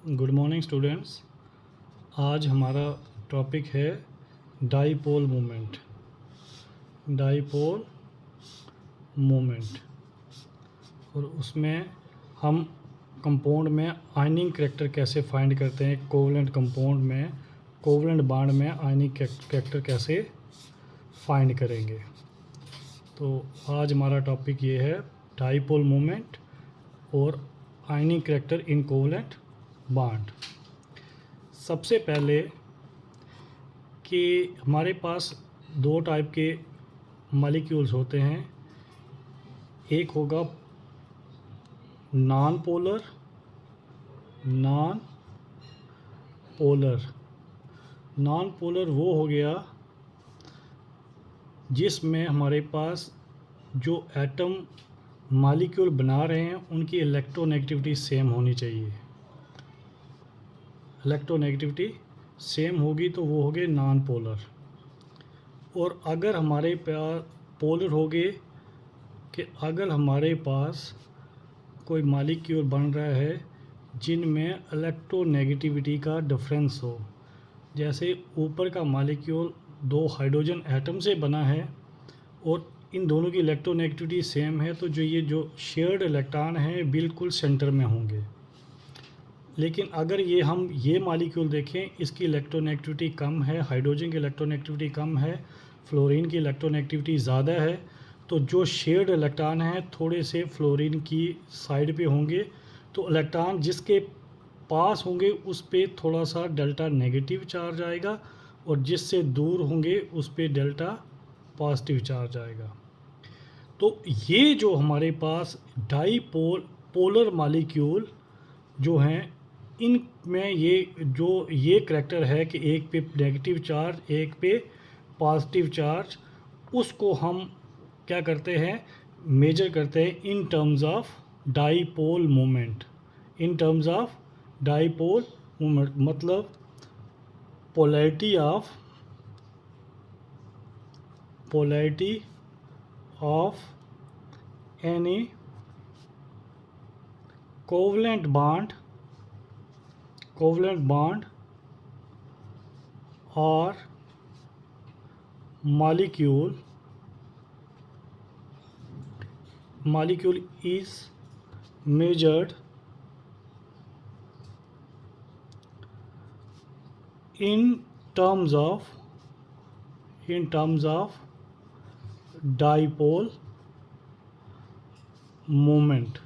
Good morning students. आज हमारा topic है डाईपोल मोमेंट। डाईपोल मोमेंट और उसमें हम कंपाउंड में आयनिंग करैक्टर कैसे फाइंड करते हैं। कोवलेंट कंपाउंड में, कोवलेंट बॉन्ड में आयनिंग करैक्टर कैसे फाइंड करेंगे। तो आज हमारा टॉपिक ये है डाईपोल मोमेंट और आयनिंग करैक्टर इन कोवलेंट बॉन्ड। सबसे पहले कि हमारे पास दो टाइप के मॉलिक्यूल्स होते हैं। एक होगा नॉन पोलर वो हो गया जिसमें हमारे पास जो एटम मॉलिक्यूल बना रहे हैं उनकी इलेक्ट्रोनेगेटिविटी सेम होनी चाहिए। इलेक्ट्रोनेगेटिविटी सेम होगी तो वो हो गए नॉन पोलर। और अगर हमारे पास पोलर हो गए कि अगर हमारे पास कोई मॉलिक्यूल बन रहा है जिनमें इलेक्ट्रोनेगेटिविटी का डिफरेंस हो, जैसे ऊपर का मॉलिक्यूल दो हाइड्रोजन एटम से बना है और इन दोनों की इलेक्ट्रोनेगेटिविटी सेम है, तो जो शेयर्ड इलेक्ट्रॉन हैं बिल्कुल सेंटर में होंगे। लेकिन अगर हम ये मॉलिक्यूल देखें, इसकी इलेक्ट्रोनेगेटिविटी कम है, हाइड्रोजन की इलेक्ट्रोनेगेटिविटी कम है, फ्लोरीन की इलेक्ट्रोनेगेटिविटी ज़्यादा है, तो जो शेयर्ड इलेक्ट्रॉन हैं थोड़े से फ्लोरीन की साइड पे होंगे, तो इलेक्ट्रॉन जिसके पास होंगे उस पे थोड़ा सा डेल्टा नेगेटिव चार्ज आएगा और जिससे दूर होंगे उस पे डेल्टा पॉजिटिव चार्ज आएगा। तो ये जो हमारे पास पोलर मॉलिक्यूल जो हैं, इनमें ये करैक्टर है कि एक पे नेगेटिव चार्ज एक पे पॉजिटिव चार्ज, उसको हम क्या करते हैं, मेजर करते हैं in terms of dipole moment. In terms of dipole moment मतलब polarity of any covalent bond और molecule is measured in terms of dipole moment।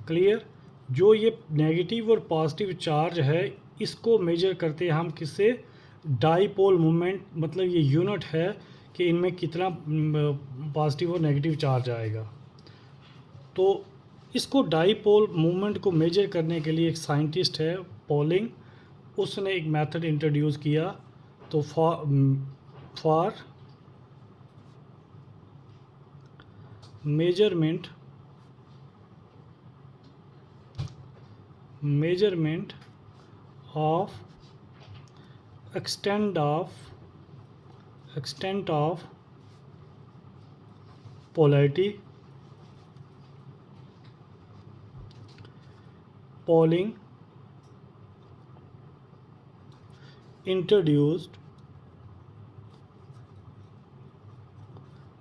Clear. जो ये नेगेटिव और पॉजिटिव चार्ज है इसको मेजर करते हैं हम किससे, डाईपोल मोमेंट, मतलब ये यूनिट है कि इनमें कितना पॉजिटिव और नेगेटिव चार्ज आएगा। तो इसको डाईपोल मोमेंट को मेजर करने के लिए एक साइंटिस्ट है पॉलिंग, उसने एक मेथड इंट्रोड्यूस किया। तो for measurement of extent of polarity, Pauling introduced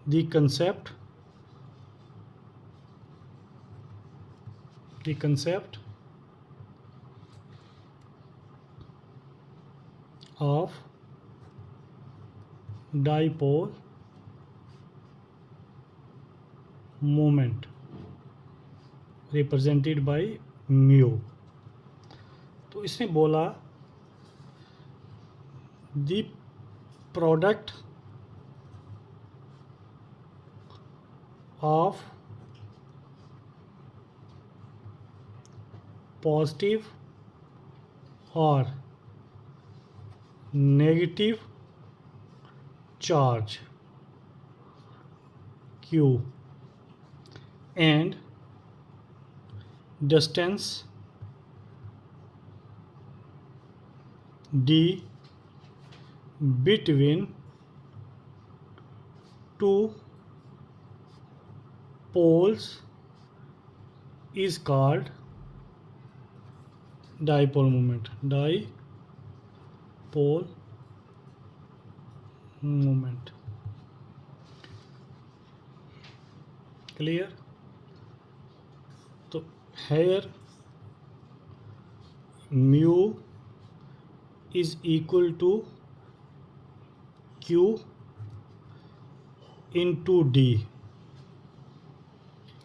the concept of dipole moment represented by mu। तो इसने बोला the product of positive or negative charge Q and distance D between two poles is called dipole moment. Dipole moment. Clear? So here mu is equal to Q into D.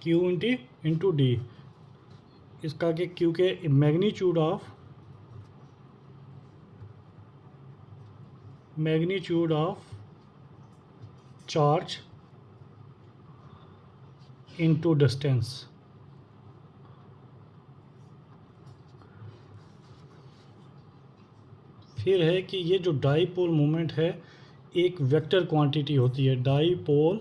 Q into D. इसका के Q के magnitude of charge into distance. फिर है कि ये जो dipole moment है एक वेक्टर क्वांटिटी होती है। Dipole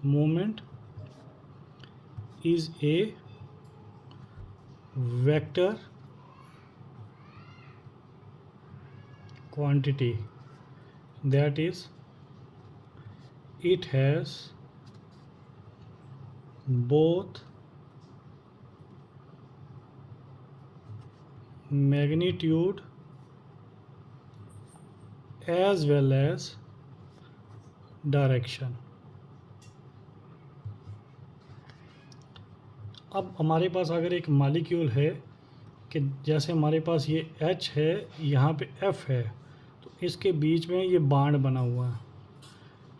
moment is a vector quantity, that is it has both magnitude as well as direction। अब हमारे पास अगर एक मॉलिक्यूल है कि जैसे हमारे पास ये H है, यहाँ पे F है, तो इसके बीच में ये बांड बना हुआ है,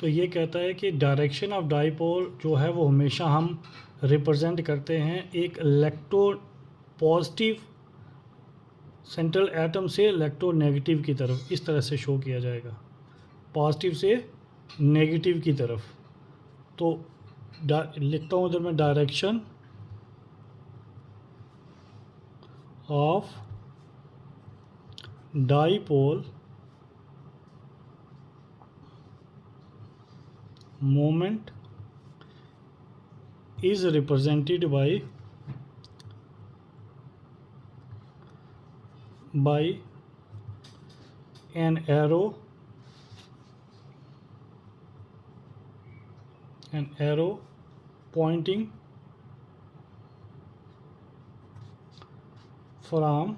तो ये कहता है कि डायरेक्शन ऑफ डाईपोल जो है वो हमेशा हम रिप्रेजेंट करते हैं एक पॉजिटिव सेंट्रल एटम से इलेक्ट्रोनेगेटिव की तरफ। इस तरह से शो किया जाएगा, पॉजिटिव से नेगेटिव की तरफ। तो लिखता हूँ इधर मैं, direction of dipole moment is represented by an arrow pointing from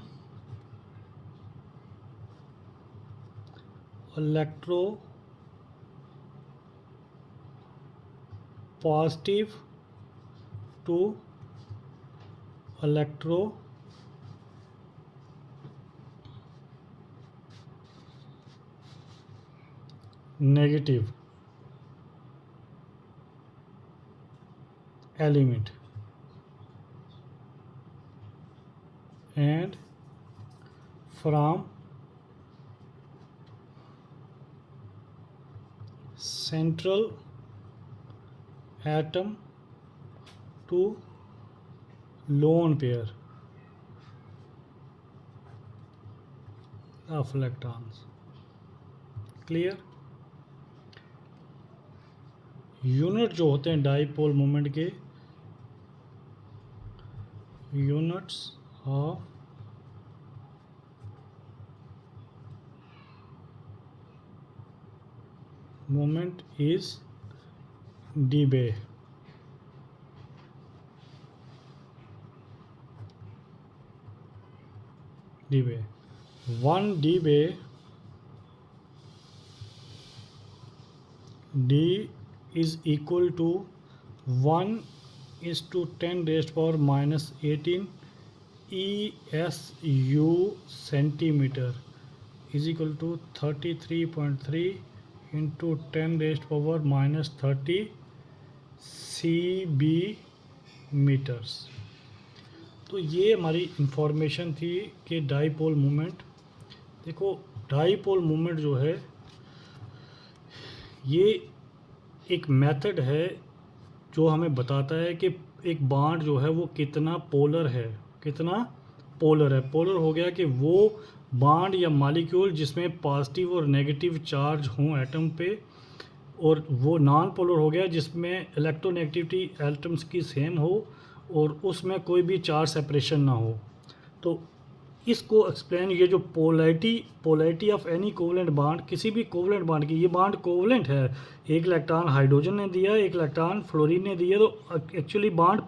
electropositive to electronegative element and from central atom to lone pair of electrons। Clear? Unit जो होते हैं डाईपोल मोमेंट के, units of moment is dBA। 1 dBA D is equal to 1:10⁻⁻18 ESU centimeter is equal to 33.3 into 10⁻⁻30 CB metres. तो ये हमारी information थी कि dipole moment. देखो डाईपोल मोमेंट जो है ये एक मेथड है जो हमें बताता है कि एक बांड जो है वो कितना पोलर है। पोलर हो गया कि वो बांड या मॉलिक्यूल जिसमें पॉजिटिव और नेगेटिव चार्ज हों एटम पे, और वो नॉन पोलर हो गया जिसमें इलेक्ट्रोनेगेटिविटी एटम्स की सेम हो और उसमें कोई भी चार्ज सेपरेशन ना हो। तो इसको एक्सप्लेन, ये जो polarity of any covalent bond, किसी भी कोवलेंट बांड की, ये बांड कोवलेंट है, एक इलेक्ट्रॉन हाइड्रोजन ने दिया, एक इलेक्ट्रॉन फ्लोरीन ने दिया, तो एक्चुअली बॉन्ड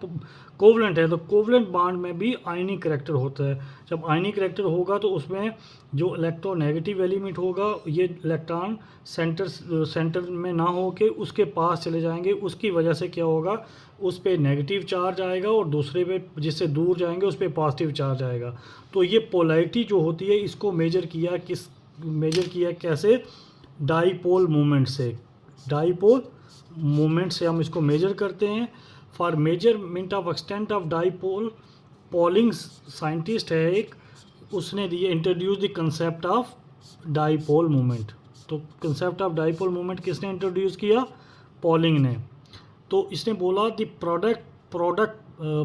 कोवलेंट है, तो कोवलेंट बॉन्ड में भी आयनिक करैक्टर होता है। जब आयनिक करैक्टर होगा तो उसमें जो इलेक्ट्रोनेगेटिव एलिमेंट होगा ये इलेक्ट्रॉन सेंटर में ना हो के उसके पास चले जाएंगे, उसकी वजह से क्या होगा, उस पर नेगेटिव चार्ज आएगा और दूसरे पे जिससे दूर जाएंगे उस पर पॉजिटिव चार्ज आएगा। तो ये पोलैरिटी जो होती है इसको मेजर किया कैसे, डाईपोल मूवमेंट से। डाईपोल मूवमेंट से हम इसको मेजर करते हैं। For measurement of extent of dipole, polling scientist है एक, उसने दिए introduce the concept of dipole movement. तो कंसेप्ट ऑफ डाईपोल मूवमेंट किसने इंट्रोड्यूस किया, पॉलिंग ने। तो इसने बोला द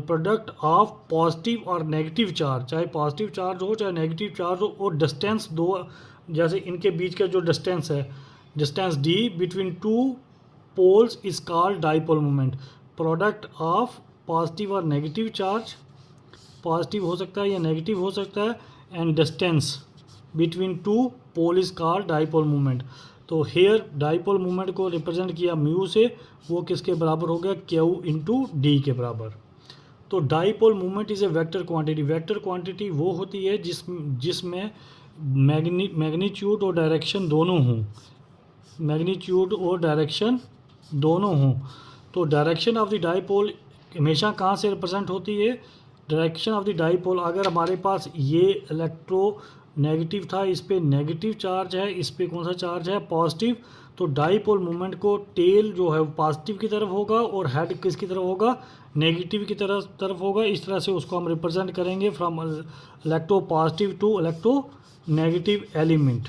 प्रोडक्ट ऑफ पॉजिटिव और नेगेटिव चार्ज, चाहे पॉजिटिव चार्ज हो चाहे नेगेटिव चार्ज हो, और डिस्टेंस दो, जैसे इनके बीच का जो डिस्टेंस है, distance d between two poles is called dipole moment. Product of positive और नेगेटिव चार्ज, पॉजिटिव हो सकता है या नेगेटिव हो सकता है, and distance between two pole is called dipole moment. तो हेयर डाईपोल मोमेंट को रिप्रेजेंट किया म्यू से, वो किसके बराबर हो गया, क्यू इंटू डी के बराबर। तो dipole movement is a vector quantity. Vector quantity वो होती है जिसमें मैग्नीट्यूड और डायरेक्शन दोनों हों, मैग्नीट्यूड और डायरेक्शन दोनों हों। तो डायरेक्शन ऑफ द डाईपोल हमेशा कहाँ से रिप्रेजेंट होती है, डायरेक्शन ऑफ द डाईपोल, अगर हमारे पास ये इलेक्ट्रो नेगेटिव था, इस पर नेगेटिव चार्ज है, इस पर कौन सा चार्ज है, पॉजिटिव, तो डाईपोल मूवमेंट को टेल जो है वो पॉजिटिव की तरफ होगा और हेड किसकी तरफ होगा, नेगेटिव की तरफ होगा। इस तरह से उसको हम रिप्रेजेंट करेंगे from electropositive to electronegative element.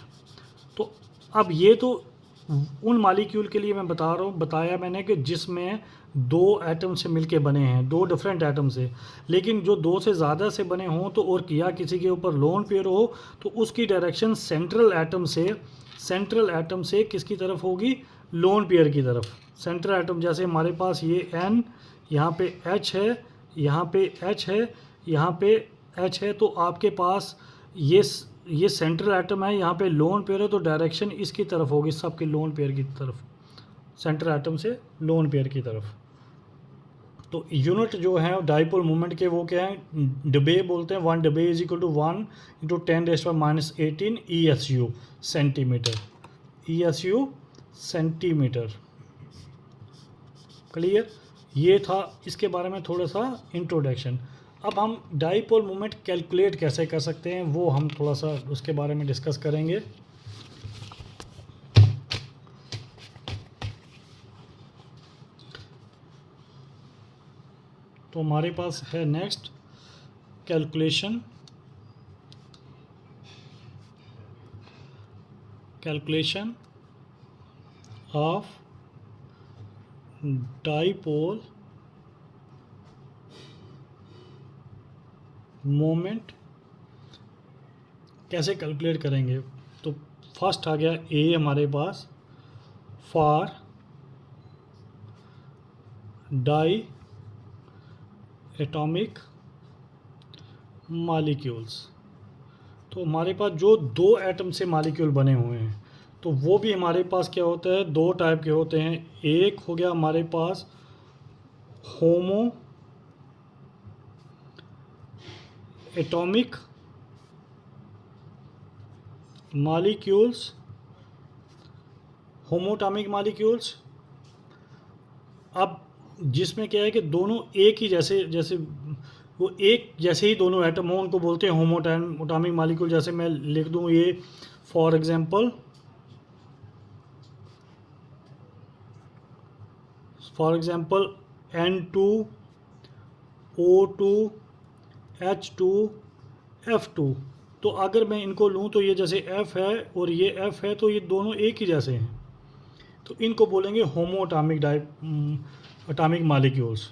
तो अब ये तो उन मॉलिक्यूल के लिए मैं बताया मैंने कि जिसमें दो एटम से मिलके बने हैं, दो डिफरेंट एटम से। लेकिन जो दो से ज़्यादा से बने हों तो, और या किसी के ऊपर लोन पेयर हो, तो उसकी डायरेक्शन सेंट्रल एटम से किसकी तरफ होगी, लोन पेयर की तरफ। सेंट्रल एटम, जैसे हमारे पास ये N, यहाँ पे H है, यहाँ पे H है, यहाँ पे H है, तो आपके पास ये सेंट्रल एटम है, यहाँ पे लोन पेयर है, तो डायरेक्शन इसकी तरफ होगी, सबके लोन पेयर की तरफ, सेंट्रल एटम से लोन पेयर की तरफ। तो यूनिट जो है डाईपोल मूवमेंट के वो क्या है, डबे बोलते हैं। 1 debye is equal to 1 into 10⁻⁻18 ESU centimetre, ESU centimetre. Clear, ये था इसके बारे में थोड़ा सा इंट्रोडक्शन। अब हम डाईपोल मूवमेंट कैलकुलेट कैसे कर सकते हैं वो हम थोड़ा सा उसके बारे में डिस्कस करेंगे। तो हमारे पास है next calculation of dipole moment. कैसे कैलकुलेट करेंगे, तो फर्स्ट आ गया ए हमारे पास, फॉर डाई एटॉमिक मॉलिक्यूल्स। तो हमारे पास जो दो एटम से मॉलिक्यूल बने हुए हैं तो वो भी हमारे पास क्या होता है, दो टाइप के होते हैं। एक हो गया हमारे पास होमो एटॉमिक मॉलिक्यूल्स, होमोटॉमिक मॉलिक्यूल्स। अब जिसमें क्या है कि दोनों एक ही जैसे वो एक जैसे ही दोनों एटम हो उनको बोलते हैं होमोटॉमिक मॉलिक्यूल। जैसे मैं लिख दूं ये for example N2 O2 H2 F2। तो अगर मैं इनको लूं तो ये जैसे F है और ये F है, तो ये दोनों एक ही जैसे हैं, तो इनको बोलेंगे होमोटॉमिक एटॉमिक मॉलिक्यूल्स।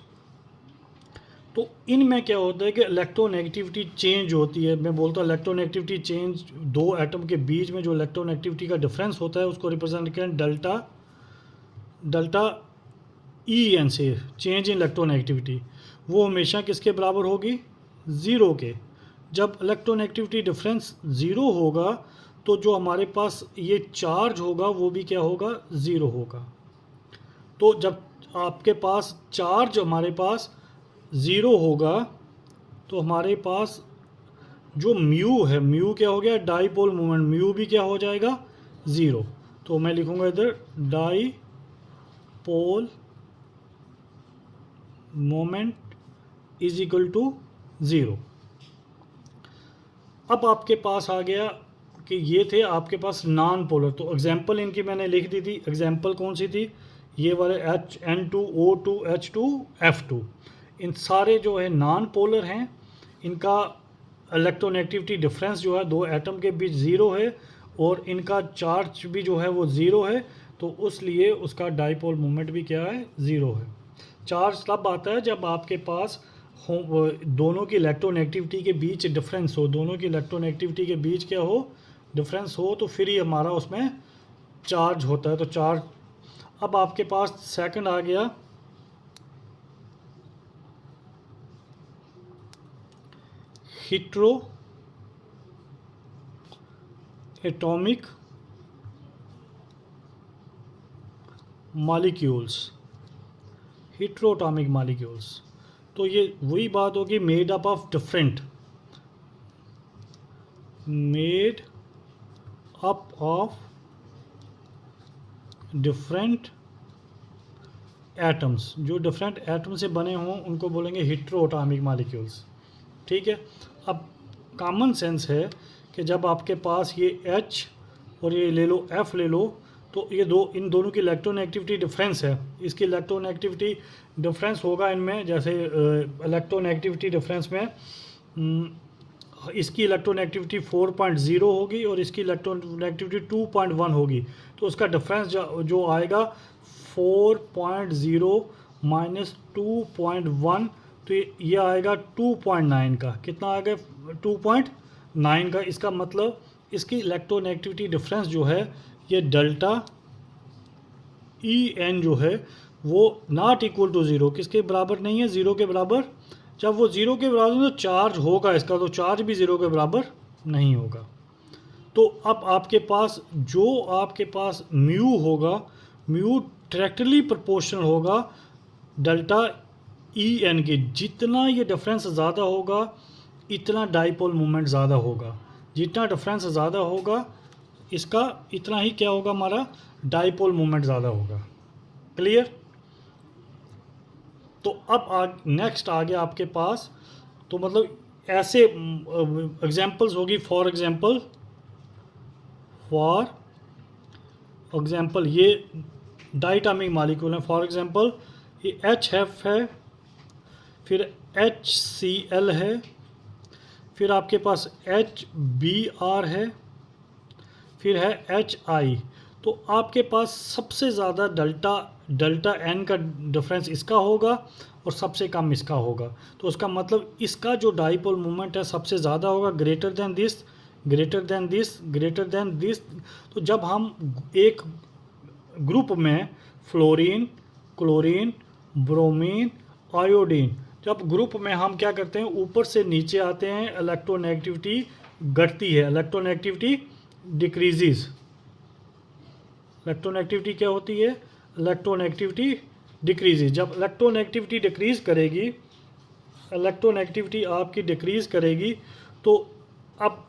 तो इनमें क्या होता है कि इलेक्ट्रोनेगेटिविटी चेंज होती है। मैं बोलता हूँ इलेक्ट्रोनेगेटिविटी चेंज, दो एटम के बीच में जो इलेक्ट्रोनेगेटिविटी का डिफरेंस होता है उसको रिप्रेजेंट करें डेल्टा EN से, चेंज इन इलेक्ट्रोनेगेटिविटी। वो हमेशा किसके बराबर होगी, ज़ीरो के। जब इलेक्ट्रोनेगेटिविटी डिफरेंस ज़ीरो होगा तो जो हमारे पास ये चार्ज होगा वो भी क्या होगा, ज़ीरो होगा। तो जब आपके पास चार्ज हमारे पास ज़ीरो होगा तो हमारे पास जो म्यू है, म्यू क्या हो गया, डाईपोल मोमेंट, म्यू भी क्या हो जाएगा, ज़ीरो। तो मैं लिखूंगा इधर dipole moment is equal to zero. अब आपके पास आ गया कि ये थे आपके पास नॉन पोलर, तो एग्जांपल इनकी मैंने लिख दी थी। एग्जांपल कौन सी थी, ये वाले HN2O2H2F2, इन सारे जो है नॉन पोलर हैं, इनका इलेक्ट्रोनेगेटिविटी डिफरेंस जो है दो एटम के बीच ज़ीरो है और इनका चार्ज भी जो है वो ज़ीरो है, तो उसलिए उसका डाईपोल मोमेंट भी क्या है, ज़ीरो है। चार्ज तब आता है जब आपके पास दोनों की इलेक्ट्रोनेगेटिविटी के बीच डिफरेंस हो, दोनों की इलेक्ट्रोनेगेटिविटी के बीच क्या हो, डिफरेंस हो, तो फिर ही हमारा उसमें चार्ज होता है। तो चार्ज, अब आपके पास सेकंड आ गया हेटेरो एटॉमिक मॉलिक्यूल्स, हेटेरोटॉमिक मॉलिक्यूल्स। तो ये वही बात होगी, made up of different, made up of different atoms, जो डिफरेंट एटम से बने हों उनको बोलेंगे हेटेरोटॉमिक मॉलिक्यूल्स। ठीक है। अब कॉमन सेंस है कि जब आपके पास ये H और ये ले लो F ले लो, तो ये इन दोनों की इलेक्ट्रोनेगेटिविटी डिफरेंस है, इसकी इलेक्ट्रोनेगेटिविटी डिफरेंस होगा इनमें, जैसे इलेक्ट्रोनेगेटिविटी डिफरेंस में इसकी इलेक्ट्रोनेगेटिविटी 4.0 होगी और इसकी इलेक्ट्रोनेगेटिविटी 2.1 होगी, तो उसका डिफरेंस जो आएगा 4.0 माइनस 2.1, तो ये आएगा 2.9 का, कितना आएगा, 2.9 का। इसका मतलब इसकी इलेक्ट्रोनेगेटिविटी डिफरेंस जो है ये डेल्टा EN जो है वो नॉट इक्वल टू ज़ीरो, किसके बराबर नहीं है, ज़ीरो के बराबर। जब वो ज़ीरो के बराबर तो चार्ज होगा इसका, तो चार्ज भी ज़ीरो के बराबर नहीं होगा। तो अब आपके पास जो आपके पास म्यू होगा, म्यू डायरेक्टली प्रोपोर्शनल होगा डेल्टा EN के, जितना ये डिफरेंस ज़्यादा होगा इतना डाईपोल मोमेंट ज़्यादा होगा, जितना डिफरेंस ज़्यादा होगा इसका इतना ही क्या होगा, हमारा डाईपोल मोमेंट ज़्यादा होगा। क्लियर। तो अब नेक्स्ट आ गया आपके पास, तो मतलब ऐसे एग्जांपल्स होगी। फॉर एग्जांपल ये डाइटामिक मॉलिक्यूल है। फॉर एग्जांपल ये HF है, फिर HCl है, फिर आपके पास HBr है, फिर है HI। तो आपके पास सबसे ज़्यादा डेल्टा N का डिफरेंस इसका होगा और सबसे कम इसका होगा, तो उसका मतलब इसका जो डाईपोल मोमेंट है सबसे ज़्यादा होगा, greater than this, greater than this, greater than this. तो जब हम एक ग्रुप में फ्लोरीन, क्लोरीन, ब्रोमीन, आयोडीन, जब ग्रुप में हम क्या करते हैं, ऊपर से नीचे आते हैं, इलेक्ट्रोनेगेटिविटी घटती है, इलेक्ट्रोनेगेटिविटी डिक्रीजेस। इलेक्ट्रोनेगेटिविटी क्या होती है, इलेक्ट्रोनेगेटिविटी डिक्रीजेस। जब इलेक्ट्रोनेगेटिविटी डिक्रीज़ करेगी, इलेक्ट्रोनेगेटिविटी आपकी डिक्रीज़ करेगी, तो अब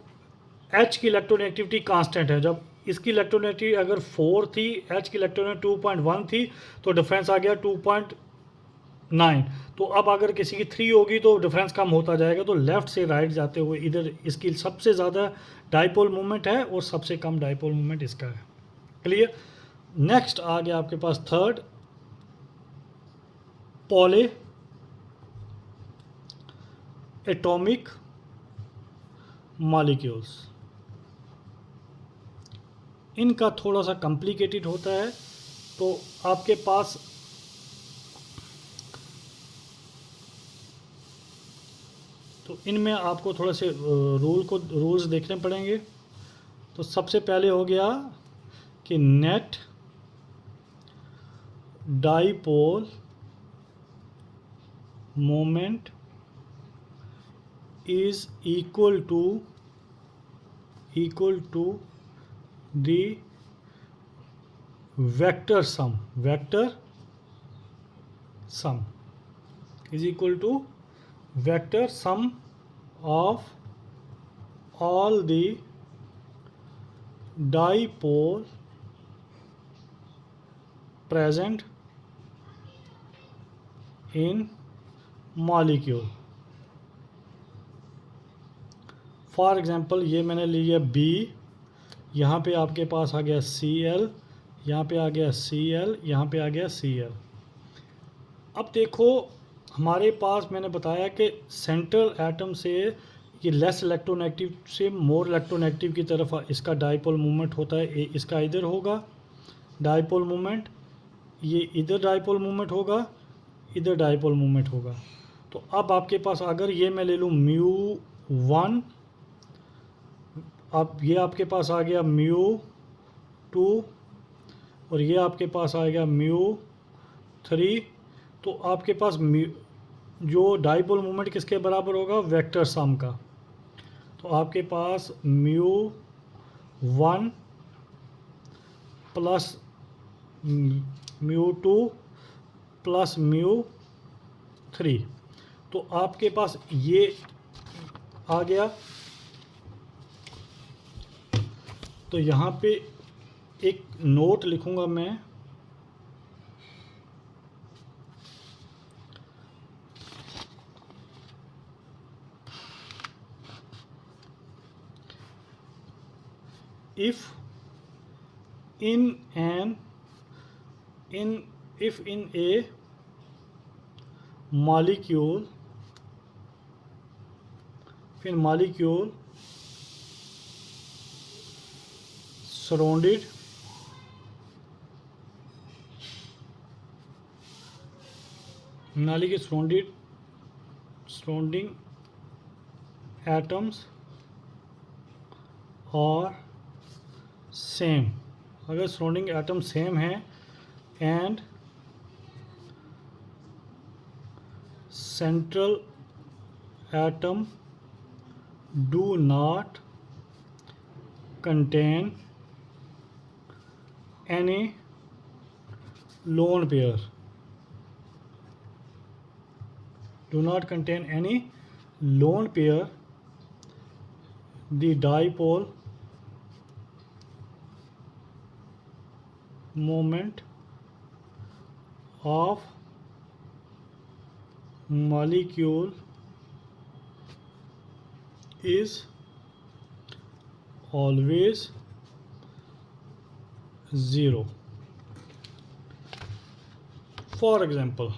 H की इलेक्ट्रोनेगेटिविटी कांस्टेंट है। जब इसकी इलेक्ट्रोनेगेटिविटी अगर 4 थी, H की इलेक्ट्रोनेगेटिविटी 2.1 थी, तो डिफरेंस आ गया 2.9। तो अब अगर किसी की 3 होगी तो डिफरेंस कम होता जाएगा। तो लेफ़्ट से राइट जाते हुए इधर इसकी सबसे ज़्यादा डाईपोल मोमेंट है और सबसे कम डाईपोल मोमेंट इसका है। क्लियर। नेक्स्ट आ गया आपके पास थर्ड, पॉली एटॉमिक मॉलिक्यूल्स। इनका थोड़ा सा कॉम्प्लिकेटेड होता है, तो आपके पास तो इनमें आपको थोड़े से रूल्स देखने पड़ेंगे। तो सबसे पहले हो गया कि net dipole moment is equal to the vector sum is equal to vector sum of all the dipole present in molecule. For example ये मैंने लिया B, यहाँ पे आपके पास आ गया Cl, यहाँ पे आ गया Cl, यहाँ पे आ गया Cl। अब देखो हमारे पास मैंने बताया कि सेंट्रल एटम से ये लेस इलेक्ट्रोनेगेटिव से मोर इलेक्ट्रोनेगेटिव की तरफ इसका डाइपोल मूवमेंट होता है। इसका इधर होगा डाइपोल मूवमेंट, ये इधर डाइपोल मूवमेंट होगा, इधर डाइपोल मूवमेंट होगा। तो अब आपके पास अगर ये मैं ले लूँ μ1, अब ये आपके पास आ गया μ2 और ये आपके पास आएगा μ3, तो आपके पास जो डाइपोल मूवमेंट किसके बराबर होगा, वेक्टर सम का। तो आपके पास μ1 प्लस μ2 प्लस μ3, तो आपके पास ये आ गया। तो यहाँ पे एक नोट लिखूँगा मैं, if in a molecule surrounded surrounding atoms और सेम, अगर सराउंडिंग एटम सेम है and central atom do not contain any lone pair, the dipole moment of molecule is always 0. For example,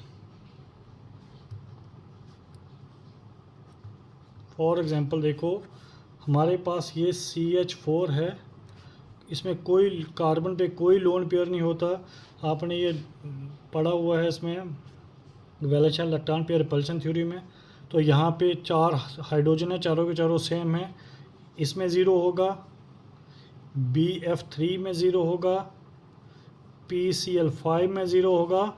देखो हमारे पास ये CH4 है, इसमें कोई कार्बन पे कोई लोन पेयर नहीं होता। आपने ये पढ़ा हुआ है इसमें वैलेंशियल इलेक्ट्रॉन पेयर रिपल्शन थ्योरी में। तो यहाँ पे 4 हाइड्रोजन है, चारों के चारों सेम है, इसमें 0 होगा, BF3 में 0 होगा, PCl5 में 0 होगा,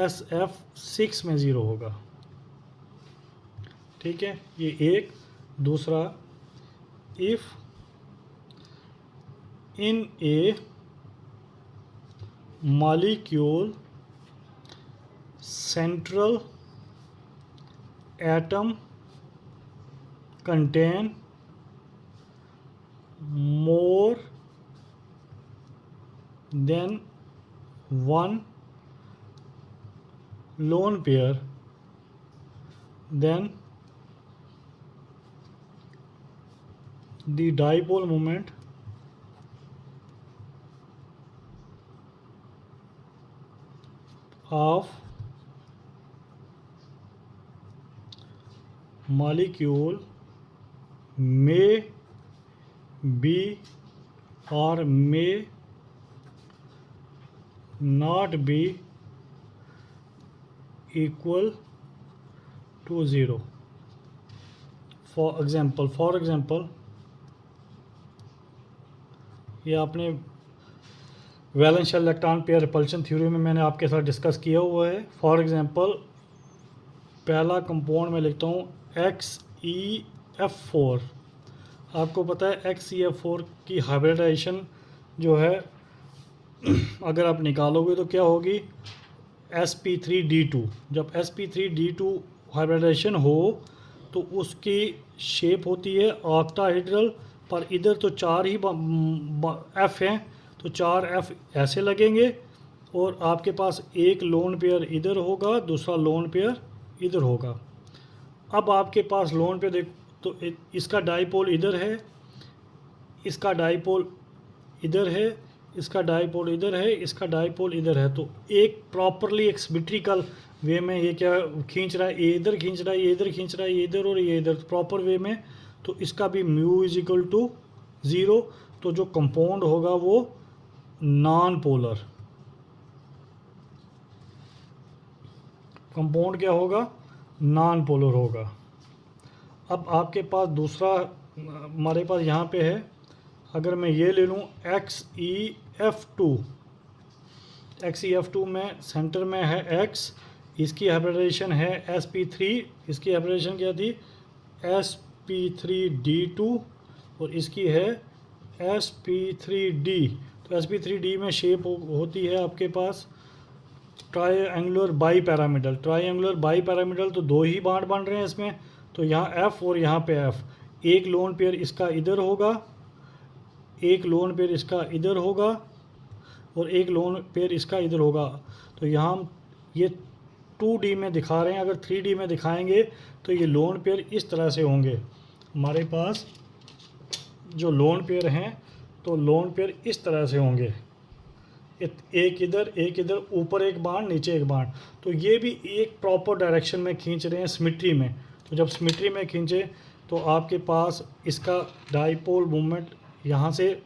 SF6 में 0 होगा। ठीक है, ये एक। दूसरा, if in a molecule central atom contain more than one lone pair, then the dipole moment of molecule may be or may not be equal to 0. For example, ये आपने वैलेंशियल इलेक्ट्रॉन पेयर रिपल्शन थ्योरी में मैंने आपके साथ discuss किया हुआ है। For example, पहला कंपाउंड मैं लिखता हूँ XeF4। आपको पता है XeF4 की हाइब्रिडाइजेशन जो है अगर आप निकालोगे तो क्या होगी, sp3d2। जब sp3d2 हाइब्रिडाइजेशन हो तो उसकी शेप होती है ऑक्टाहेड्रल, पर इधर तो 4 ही एफ हैं, तो 4 एफ ऐसे लगेंगे और आपके पास एक लोन पेयर इधर होगा, दूसरा लोन पेयर इधर होगा। अब आपके पास लोन पेयर देख तो इसका डाइपोल इधर है, इसका डाइपोल इधर है, इसका डाइपोल इधर है, इसका डाइपोल इधर है। तो एक प्रॉपरली एक सिमेट्रिकल वे में ये क्या खींच रहा है, ये इधर खींच रहा है, ये इधर खींच रहा है, ये इधर और ये इधर, प्रॉपर वे में। तो इसका भी म्यू इज इक्वल टू 0। तो जो कंपाउंड होगा वो नॉन पोलर कंपाउंड क्या होगा, नॉन पोलर होगा। अब आपके पास दूसरा हमारे पास यहाँ पे है, अगर मैं ये ले लूँ XeF2, XeF2 में सेंटर में है X, इसकी हाइब्रिडाइजेशन है sp3, इसकी हाइब्रिडाइजेशन क्या थी sp3d2 और इसकी है sp3d। तो sp3d में शेप होती है आपके पास triangular bi pyramidal. Triangular bi pyramidal तो 2 ही बांड बन रहे हैं इसमें, तो यहाँ F और यहाँ पे F। एक लोन पेयर इसका इधर होगा, एक लोन पेयर इसका इधर होगा और एक लोन पेयर इसका इधर होगा। तो यहाँ हम ये 2D में दिखा रहे हैं, अगर 3D में दिखाएंगे तो ये लोन पेयर इस तरह से होंगे। हमारे पास जो लोन पेयर हैं तो लोन पेयर इस तरह से होंगे, एक इधर एक इधर, ऊपर एक बाण नीचे एक बाण। तो ये भी एक प्रॉपर डायरेक्शन में खींच रहे हैं सिमेट्री में। तो जब सिमेट्री में खींचे तो आपके पास इसका डाइपोल मूवमेंट यहाँ से,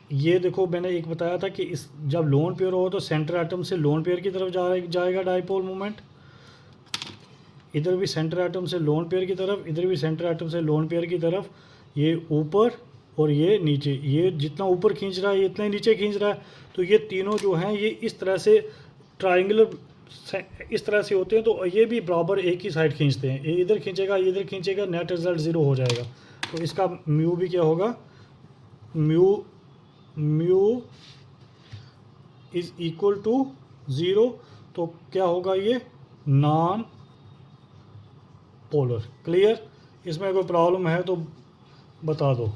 ये देखो मैंने एक बताया था कि इस जब लोन पेयर हो तो सेंटर एटम से लोन पेयर की तरफ जाएगा डाइपोल मूवमेंट, इधर भी सेंटर एटम से लोन पेयर की तरफ, इधर भी सेंटर एटम से लोन पेयर की तरफ। ये ऊपर और ये नीचे, ये जितना ऊपर खींच रहा है ये इतना ही नीचे खींच रहा है। तो ये तीनों जो हैं ये इस तरह से ट्राइंगुलर इस तरह से होते हैं, तो ये भी बराबर एक ही साइड खींचते हैं। ये इधर खींचेगा, ये इधर खींचेगा, नेट रिजल्ट 0 हो जाएगा। तो इसका म्यू भी क्या होगा, म्यू इज इक्वल टू 0। तो क्या होगा, ये नॉन पोलर। क्लियर? इसमें कोई प्रॉब्लम है तो बता दो।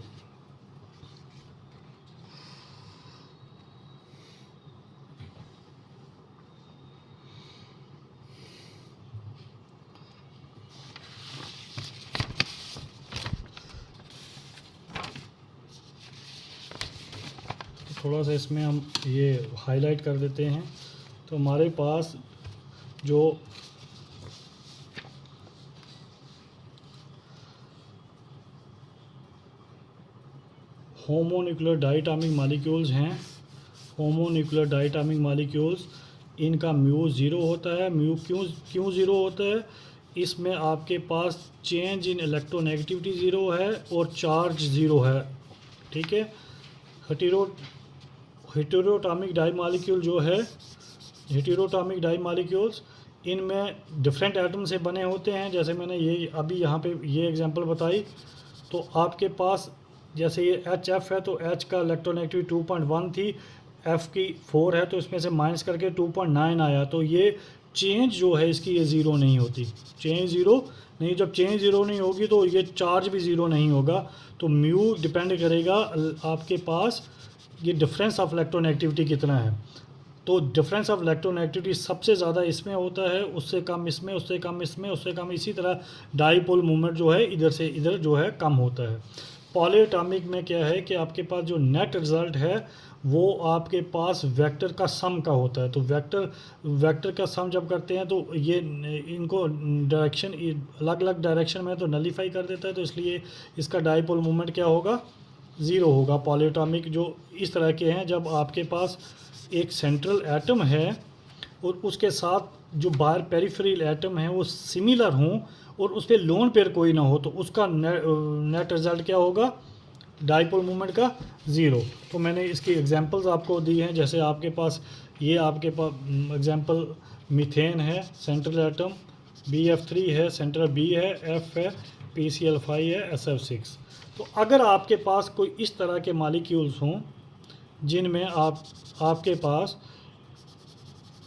थोड़ा सा इसमें हम ये हाईलाइट कर देते हैं। तो हमारे पास जो होमोन्यूक्लियर डाइटामिक मॉलिक्यूल्स हैं, होमोन्यूक्लियर डाइटामिक मॉलिक्यूल्स, इनका म्यू 0 होता है। म्यू क्यों 0 होता है, इसमें आपके पास चेंज इन इलेक्ट्रोनेगेटिविटी 0 है और चार्ज 0 है। ठीक है। हेटेरोटॉमिक डाई मॉलिक्यूल जो है, हेटेरोटॉमिक डाई मॉलिक्यूल्स, इनमें डिफरेंट एटम से बने होते हैं। जैसे मैंने ये अभी यहाँ पे ये एग्जांपल बताई। तो आपके पास जैसे ये HF है तो H का इलेक्ट्रोनेगेटिविटी 2.1 थी, F की 4 है, तो इसमें से माइनस करके 2.9 आया। तो ये चेंज जो है इसकी ये 0 नहीं होती, चेंज 0 नहीं। जब चेंज 0 नहीं होगी तो ये चार्ज भी 0 नहीं होगा। तो म्यू डिपेंड करेगा आपके पास ये डिफरेंस ऑफ इलेक्ट्रोनेगेटिविटी कितना है। तो डिफरेंस ऑफ इलेक्ट्रोनेगेटिविटी सबसे ज़्यादा इसमें होता है, उससे कम इसमें, उससे कम इसमें, उससे कम। इसी तरह डाइपोल मूवमेंट जो है इधर से इधर जो है कम होता है। पॉलीएटॉमिक में क्या है कि आपके पास जो नेट रिज़ल्ट है वो आपके पास वेक्टर का सम का होता है। तो वेक्टर का सम जब करते हैं तो ये इनको डायरेक्शन अलग अलग डायरेक्शन में तो नलीफाई कर देता है। तो इसलिए इसका डाइपोल मूवमेंट क्या होगा, 0 होगा। पॉलीएटॉमिक जो इस तरह के हैं, जब आपके पास एक सेंट्रल एटम है और उसके साथ जो बाहर पेरिफेरल एटम है वो सिमिलर हों और उस पर लोन पेयर कोई ना हो, तो उसका नेट रिजल्ट क्या होगा, डाइपोल मूवमेंट का 0। तो मैंने इसकी एग्जांपल्स आपको दी हैं। जैसे आपके पास ये आपके पास एग्जांपल मीथेन है, सेंट्रल एटम BF3 है, सेंट्रल B है, F है, PCl5 है, SF6। तो अगर आपके पास कोई इस तरह के मॉलिक्यूल्स हों जिनमें आपके पास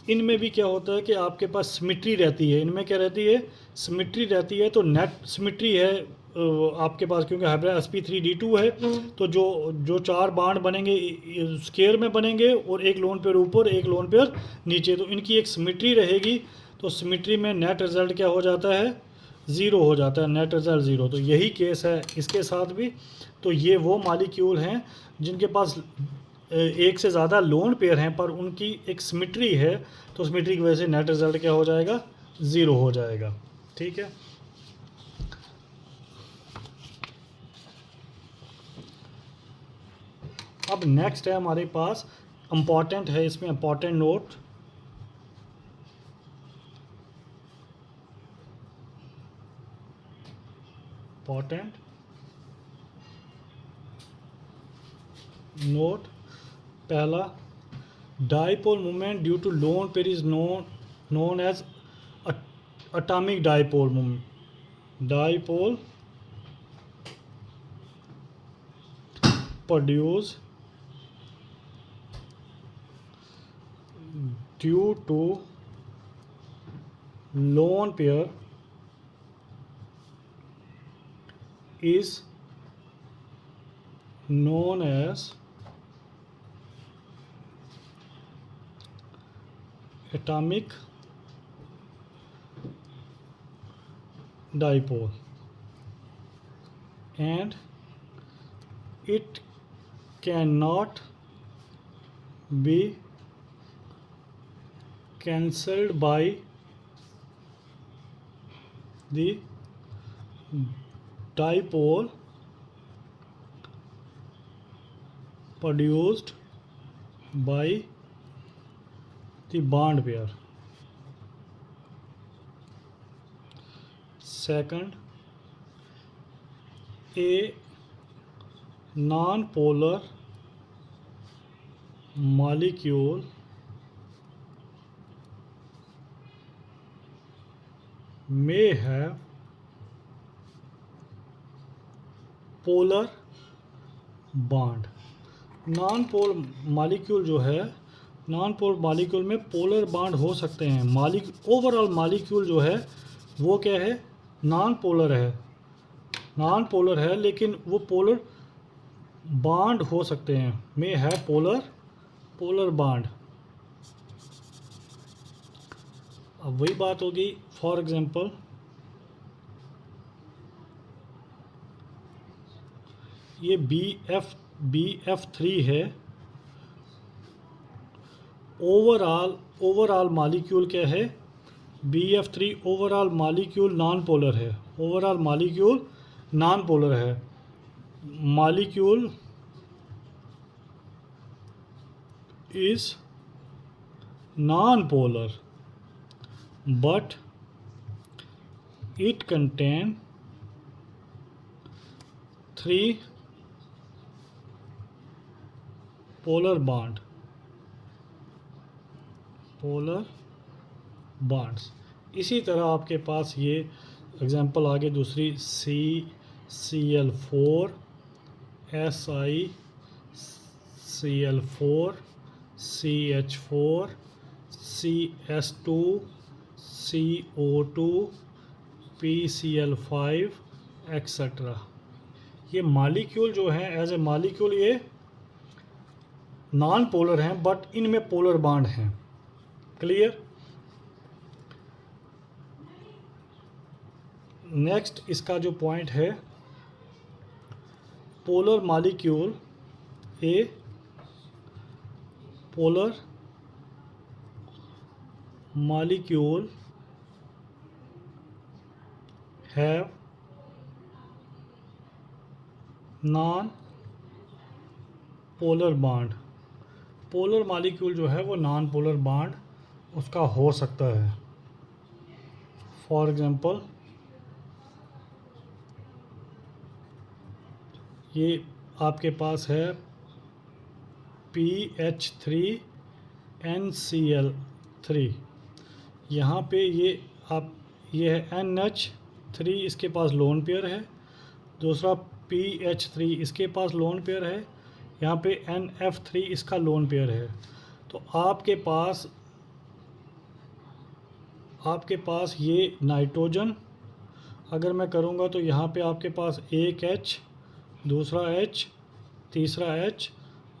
इनमें भी क्या होता है कि आपके पास सिमिट्री रहती है, इनमें क्या रहती है, सिमिट्री रहती है। तो नेट सिमिट्री है आपके पास, क्योंकि हाइब्रिड sp3d2 है, तो जो जो 4 बांड बनेंगे स्केयर में बनेंगे, और एक लोन पेयर ऊपर एक लोन पेयर नीचे, तो इनकी एक सिमिट्री रहेगी। तो सिमिट्री में नेट रिज़ल्ट क्या हो जाता है, ज़ीरो हो जाता है, नेट रिज़ल्ट ज़ीरो। तो यही केस है इसके साथ भी। तो ये वो मॉलिक्यूल हैं जिनके पास एक से ज़्यादा लोन पेयर हैं, पर उनकी एक सिमिट्री है, तो सिमिट्री की वजह से नेट रिज़ल्ट क्या हो जाएगा, ज़ीरो हो जाएगा। ठीक है। अब नेक्स्ट है हमारे पास, इम्पॉर्टेंट है, इसमें इम्पॉर्टेंट नोट, इम्पॉर्टेंट नोट। पहला, dipole moment due to lone pair is known as atomic dipole moment. Dipole produce due to lone pair is known as atomic dipole, and it cannot be cancelled by the dipole produced by the bond pair. Second, a non-polar molecule may have polar bond. Non pole molecule जो है, non pole molecule में polar bond हो सकते हैं। Overall molecule जो है वो क्या है, नॉन पोलर है, नॉन पोलर है, लेकिन वो पोलर बॉन्ड हो सकते हैं, में है पोलर बॉन्ड। अब वही बात होगी, फॉर एग्जांपल ये BF3 है, ओवरऑल मॉलिक्यूल क्या है, BF3 overall molecule non polar है, ओवरऑल मॉलिक्यूल नॉन पोलर है। Molecule is non polar but it contain 3 polar bonds। इसी तरह आपके पास ये एग्जांपल आगे दूसरी CCl4 SiCl4 CH4 CS2 CO2 PCl5 etcetera. ये मॉलिक्यूल जो हैं एज ए मॉलिक्यूल ये नॉन पोलर हैं, बट इनमें पोलर बॉन्ड हैं। क्लियर। नेक्स्ट इसका जो पॉइंट है, polar molecule polar molecule have non polar bond. Polar molecule जो है वो नॉन पोलर बॉन्ड उसका हो सकता है। फॉर एग्जांपल ये आपके पास है PH3NCl3, यहाँ पे ये है NH3, इसके पास लोन पेयर है, दूसरा PH3 इसके पास लोन पेयर है, यहाँ पे NF3 इसका लोन पेयर है। तो आपके पास आपके पास ये नाइट्रोजन अगर मैं करूँगा तो यहाँ पे आपके पास एक H, दूसरा H, तीसरा H,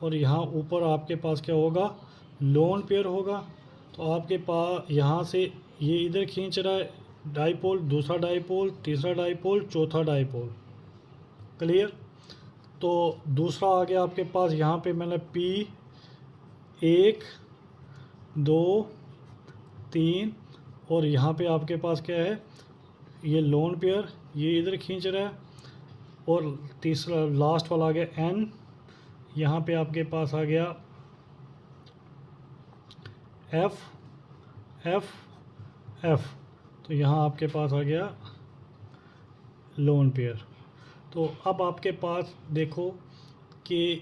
और यहाँ ऊपर आपके पास क्या होगा, लोन पेयर होगा। तो आपके पास यहाँ से ये इधर खींच रहा है डाइपोल, दूसरा डाइपोल, तीसरा डाइपोल, चौथा डाइपोल। क्लियर। तो दूसरा आ गया आपके पास, यहाँ पे मैंने P 1 2 3, और यहाँ पे आपके पास क्या है, ये लोन पेयर, ये इधर खींच रहा है, और तीसरा लास्ट वाला आ गया N, यहाँ पे आपके पास आ गया F F F, तो यहाँ आपके पास आ गया लोन पेयर। तो अब आपके पास देखो कि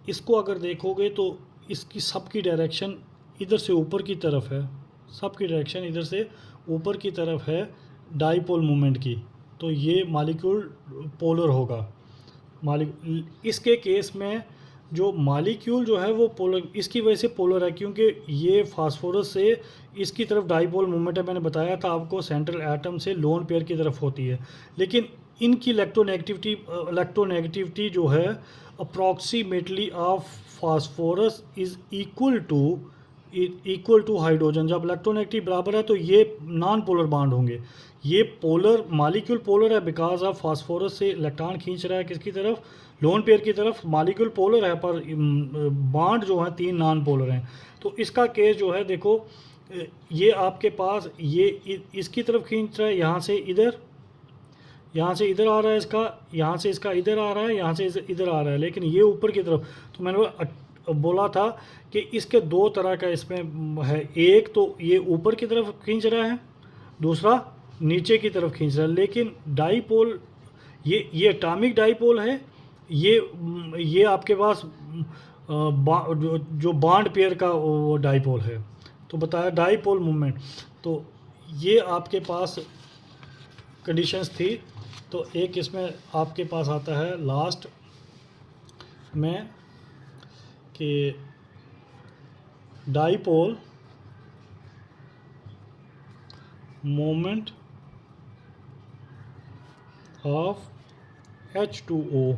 इसको अगर देखोगे तो इसकी सबकी डायरेक्शन इधर से ऊपर की तरफ है, सबकी डायरेक्शन इधर से ऊपर की तरफ है डाइपोल मोमेंट की। तो ये मॉलिक्यूल पोलर होगा। इसके केस में जो मॉलिक्यूल जो है वो पोलर, इसकी वजह से पोलर है क्योंकि ये फास्फोरस से इसकी तरफ डाइपोल मूवमेंट है, मैंने बताया था आपको, सेंट्रल एटम से लोन पेयर की तरफ होती है। लेकिन इनकी इलेक्ट्रोनेगेटिविटी जो है approximately of phosphorus is equal to hydrogen. जब इलेक्ट्रोनेगेटिव बराबर है तो ये नॉन पोलर बॉन्ड होंगे। ये पोलर मॉलिक्यूल पोलर है बिकॉज ऑफ फास्फोरस से इलेक्ट्रॉन खींच रहा है किसकी तरफ, लोन पेयर की तरफ। मॉलिक्यूल पोलर है पर बॉन्ड जो है 3 नॉन पोलर हैं। तो इसका केस जो है देखो, ये आपके पास ये इसकी तरफ खींच रहा है, यहाँ से इधर, यहाँ से इधर आ रहा है इसका, यहाँ से इसका इधर आ रहा है, यहाँ से इधर आ रहा है, लेकिन ये ऊपर की तरफ। तो मैंने बोला था कि इसके 2 तरह का इसमें है, एक तो ये ऊपर की तरफ खींच रहा है, दूसरा नीचे की तरफ खींच रहा है। लेकिन डाइपोल ये एटॉमिक डाइपोल है, ये आपके पास जो बॉन्ड पेयर का वो डाइपोल है। तो बताया डाइपोल मूवमेंट। तो ये आपके पास कंडीशंस थी। तो एक इसमें आपके पास आता है लास्ट में कि dipole moment of H2O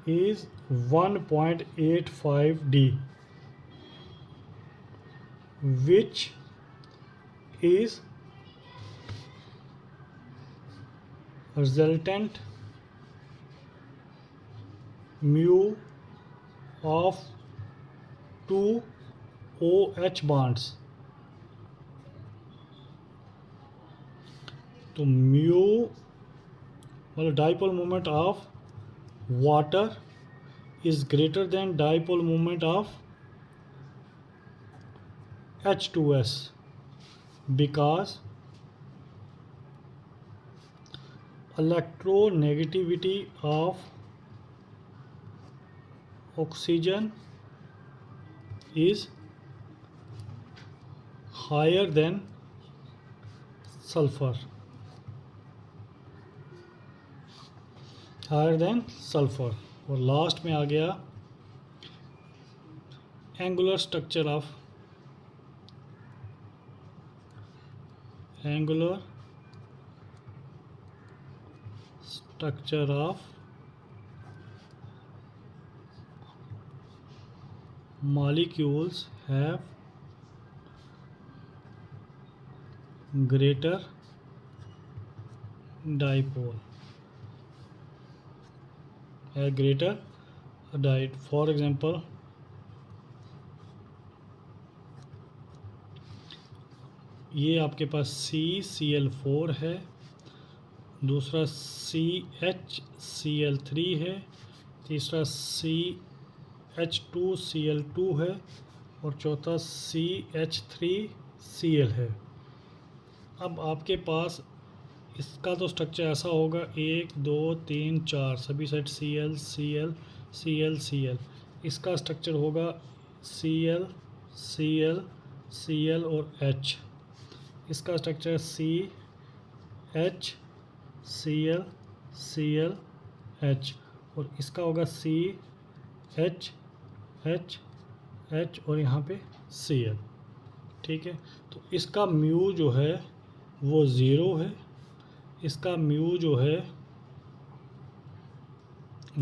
is 1.85 D, which is resultant mu of 2 OH bonds। तो म्यू मतलब dipole moment of water is greater than dipole moment of H2S because electronegativity of oxygen is higher than sulfur, और last में आ गया angular structure of molecules have greater dipole, for example ये आपके पास CCl4 है, दूसरा CHCl3 है, तीसरा CH2Cl2 है, और चौथा CH3Cl है। अब आपके पास इसका तो स्ट्रक्चर ऐसा होगा 1 2 3 4 सभी side Cl Cl Cl Cl। इसका स्ट्रक्चर होगा Cl Cl Cl और H। इसका structure CH Cl Cl H, और इसका होगा CH H H और यहाँ पे Cl। ठीक है। तो इसका म्यू जो है वो 0 है, इसका म्यू जो है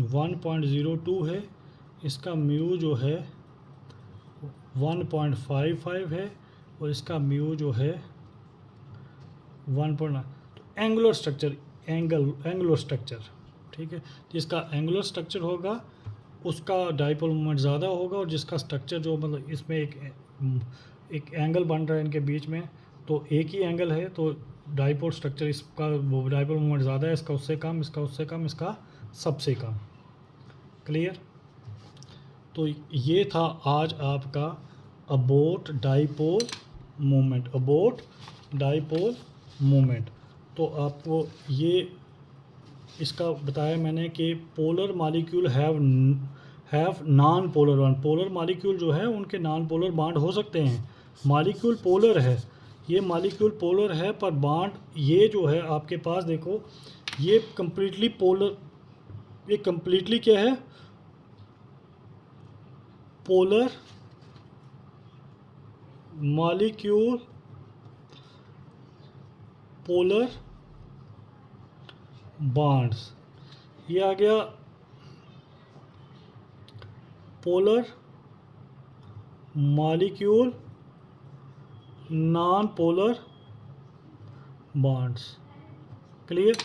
1.02 है, इसका म्यू जो है 1.55 है, और इसका म्यू जो है 1.9। तो एंगुलर स्ट्रक्चर, एंगुलर स्ट्रक्चर, ठीक है, जिसका एंगुलर स्ट्रक्चर होगा उसका डाइपोल मोमेंट ज़्यादा होगा, और जिसका स्ट्रक्चर जो मतलब इसमें एक एंगल बन रहा है इनके बीच में, तो एक ही एंगल है, तो डाइपोल स्ट्रक्चर इसका वो डाइपोल मोमेंट ज़्यादा है, इसका उससे कम, इसका उससे कम, इसका सबसे कम। क्लियर। तो ये था आज आपका about dipole moment, about dipole moment. तो आपको ये इसका बताया मैंने कि polar molecule have non polar bond. Polar molecule जो है उनके नॉन पोलर बॉन्ड हो सकते हैं। मॉलिक्यूल पोलर है, ये मॉलिक्यूल पोलर है, पर बॉन्ड ये जो है आपके पास देखो ये कंप्लीटली पोलर, ये कंप्लीटली क्या है, पोलर मॉलिक्यूल, पोलर बॉन्ड्स। ये आ गया polar molecule non polar bonds. Clear.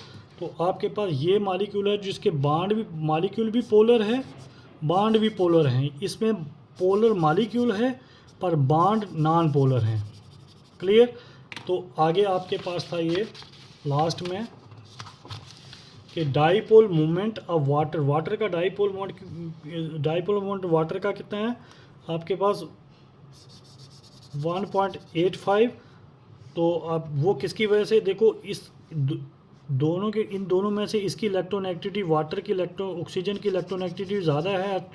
तो आपके पास ये मॉलिक्यूल है जिसके बॉन्ड भी, मॉलिक्यूल भी पोलर है, बॉन्ड भी पोलर हैं। इसमें पोलर मॉलिक्यूल है पर बॉन्ड नॉन पोलर हैं। क्लियर। तो आगे आपके पास था ये लास्ट में कि dipole moment of water. Water का डाइपोल मोमेंट वाटर का कितना है आपके पास 1.85। तो आप वो किसकी वजह से, देखो इस दोनों के, इन दोनों में से इसकी इलेक्ट्रोनेगेटिविटी, वाटर की ऑक्सीजन की इलेक्ट्रोनेगेटिविटी ज़्यादा है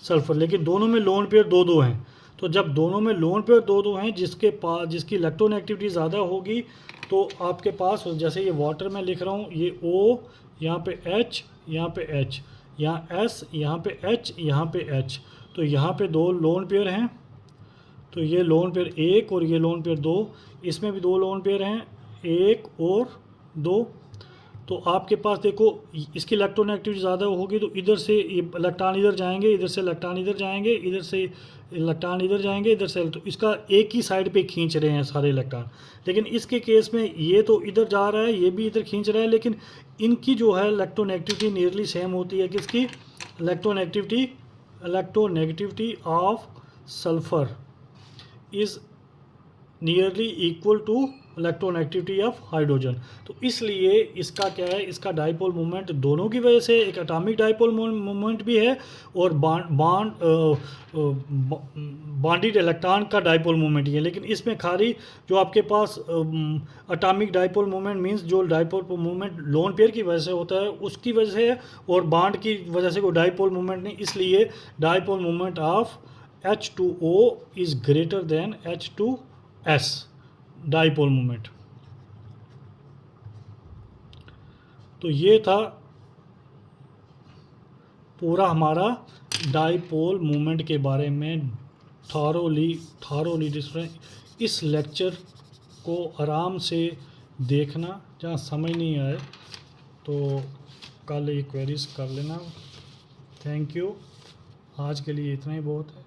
सल्फर, लेकिन दोनों में लोन पेयर 2-2 हैं। तो जब दोनों में लोन पेयर 2-2 हैं, जिसकी इलेक्ट्रोनेगेटिविटी ज़्यादा होगी, तो आपके पास जैसे ये वाटर में लिख रहा हूँ, ये O, यहाँ पे H, यहाँ पे H, यहाँ S, यहाँ पे H, यहाँ पे H, तो यहाँ पे 2 लोन पेयर हैं। तो ये लोन पेयर 1 और ये लोन पेयर 2, इसमें भी 2 लोन पेयर हैं, 1 और 2। तो आपके पास देखो इसकी इलेक्ट्रोनेगेटिविटी ज़्यादा होगी, तो इधर से ये इलेक्ट्रॉन इधर जाएंगे, इधर से इलेक्ट्रॉन इधर जाएंगे, इधर से इलेक्ट्रॉन इधर जाएंगे, इधर से, तो इसका एक ही साइड पे खींच रहे हैं सारे इलेक्ट्रॉन। लेकिन इसके केस में ये तो इधर जा रहा है, ये भी इधर खींच रहा है, लेकिन इनकी जो है इलेक्ट्रोनेगेटिविटी नियरली सेम होती है। किसकी electronegativity of sulphur is nearly equal to electronegativity of hydrogen. तो इसलिए इसका क्या है, इसका डाइपोल मोमेंट दोनों की वजह से, एक एटॉमिक डाइपोल मोमेंट भी है और बॉन्डेड इलेक्ट्रॉन का डाइपोल मोमेंट ही है। लेकिन इसमें खाली जो आपके पास एटॉमिक डाइपोल मोमेंट मींस जो डाइपोल मोमेंट लोन पेयर की वजह से होता है उसकी वजह से है, और बॉन्ड की वजह से कोई डाइपोल मोमेंट नहीं। इसलिए dipole moment of H2O is greater than H2S dipole moment. तो ये था पूरा हमारा डाइपोल मोमेंट के बारे में थॉरोली डिस्कशन। इस लेक्चर को आराम से देखना, जहाँ समझ नहीं आए तो कल ये क्वेरीज कर लेना। Thank you. आज के लिए इतना ही बहुत है।